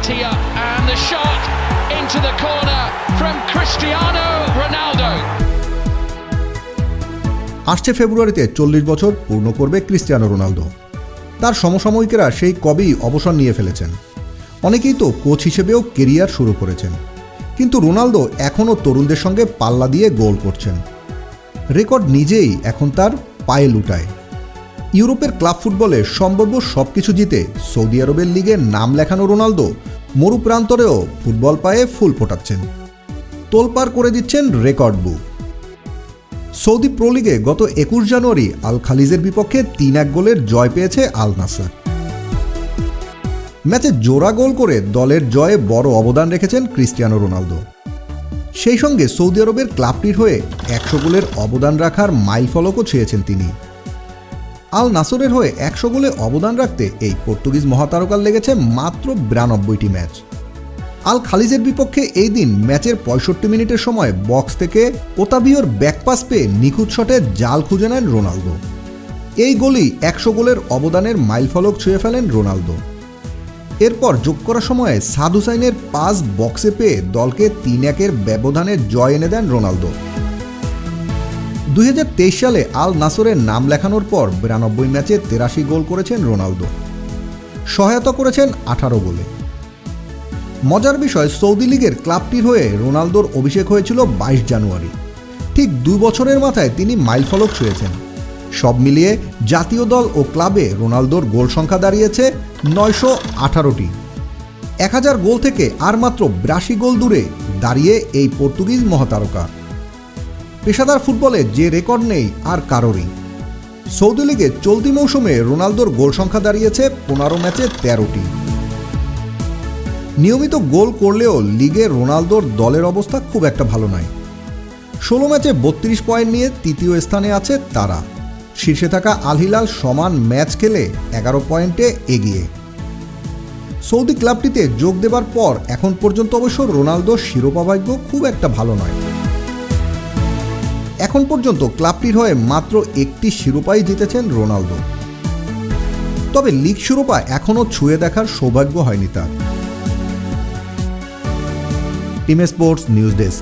tee up and the shot into the corner from Cristiano Ronaldo. আসছে ফেব্রুয়ারিতে 40 বছর পূর্ণ করবে ক্রিস্টিয়ানো রোনালদো। তার সমসাময়িকেরা সেই কবেই অবসর নিয়ে ফেলেছেন। অনেকেই তো কোচ হিসেবেও কেরিয়ার শুরু করেছেন, কিন্তু রোনালদো এখনও তরুণদের সঙ্গে পাল্লা দিয়ে গোল করছেন। রেকর্ড নিজেই এখন তার পায়ে লুটায়। ইউরোপের ক্লাব ফুটবলে সম্ভাব্য সবকিছু জিতে সৌদি আরবের লিগে নাম লেখানো রোনালদো মরুপ্রান্তরেও ফুটবল পায়ে ফুল ফোটাচ্ছেন, তোলপাড় করে দিচ্ছেন রেকর্ড বুক। সৌদি প্রো লিগে গত 21 জানুয়ারি আল খালিজের বিপক্ষে 3-1 গোলের জয় পেয়েছে আল নাসর। ম্যাচে জোড়া গোল করে দলের জয়ে বড় অবদান রেখেছেন ক্রিস্টিয়ানো রোনালদো। সেই সঙ্গে সৌদি আরবের ক্লাবটির হয়ে 100 গোলের অবদান রাখার মাইলফলকও ছুঁয়েছেন তিনি। আল নাসরের হয়ে 100 গোলে অবদান রাখতে এই পর্তুগিজ মহাতারকার লেগেছে মাত্র 92টি ম্যাচ। আল খালিজের বিপক্ষে এই দিন ম্যাচের 65 মিনিটের সময় বক্স থেকে ওতাবিওর ব্যাকপাস পেয়ে নিখুঁত শটে জাল খুঁজে নেন রোনালদো। এই গোলই 100 গোলের অবদানের মাইলফলক ছুঁয়ে ফেলেন রোনালদো। এরপর যোগ করা সময়ে সাদ হুসাইনের পাস বক্সে পেয়ে দলকে 3-1 ব্যবধানে জয় এনে দেন রোনালদো। 2023 সালে আল নাসরের নাম লেখানোর পর 92 ম্যাচে 83 গোল করেছেন রোনালদো, সহায়তা করেছেন 18 গোলে। মজার বিষয়, সৌদি লীগের ক্লাবটির হয়ে রোনালদোর অভিষেক হয়েছিল 22 জানুয়ারি। ঠিক 2 বছরের মাথায় তিনি মাইলফলক ছুঁয়েছেন। সব মিলিয়ে জাতীয় দল ও ক্লাবে রোনালদোর গোল সংখ্যা দাঁড়িয়েছে 918টি। 1000 গোল থেকে আর মাত্র 82 গোল দূরে দাঁড়িয়ে এই পর্তুগিজ মহাতারকা। পেশাদার ফুটবলে যে রেকর্ড নেই আর কারোরই। সৌদি লীগে চলতি মৌসুমে রোনালদোর গোল সংখ্যা দাঁড়িয়েছে 15 ম্যাচে 13টি। নিয়মিত গোল করলেও লিগে রোনালদোর দলের অবস্থা খুব একটা ভালো নয়। 16 ম্যাচে 32 পয়েন্ট নিয়ে তৃতীয় স্থানে আছে তারা। শীর্ষে থাকা আল হিলাল সমান ম্যাচ খেলে 11 পয়েন্টে এগিয়ে। সৌদি ক্লাবটিতে যোগ দেবার পর এখন পর্যন্ত অবশ্য রোনালদোর শিরোপা ভাগ্য খুব একটা ভালো নয়। এখন পর্যন্ত ক্লাবটির হয়ে মাত্র 1টি শিরোপাই জিতেছেন রোনালদো। তবে লিগ শিরোপা এখনও ছুঁয়ে দেখার সৌভাগ্য হয়নি তার। Team sports news desk.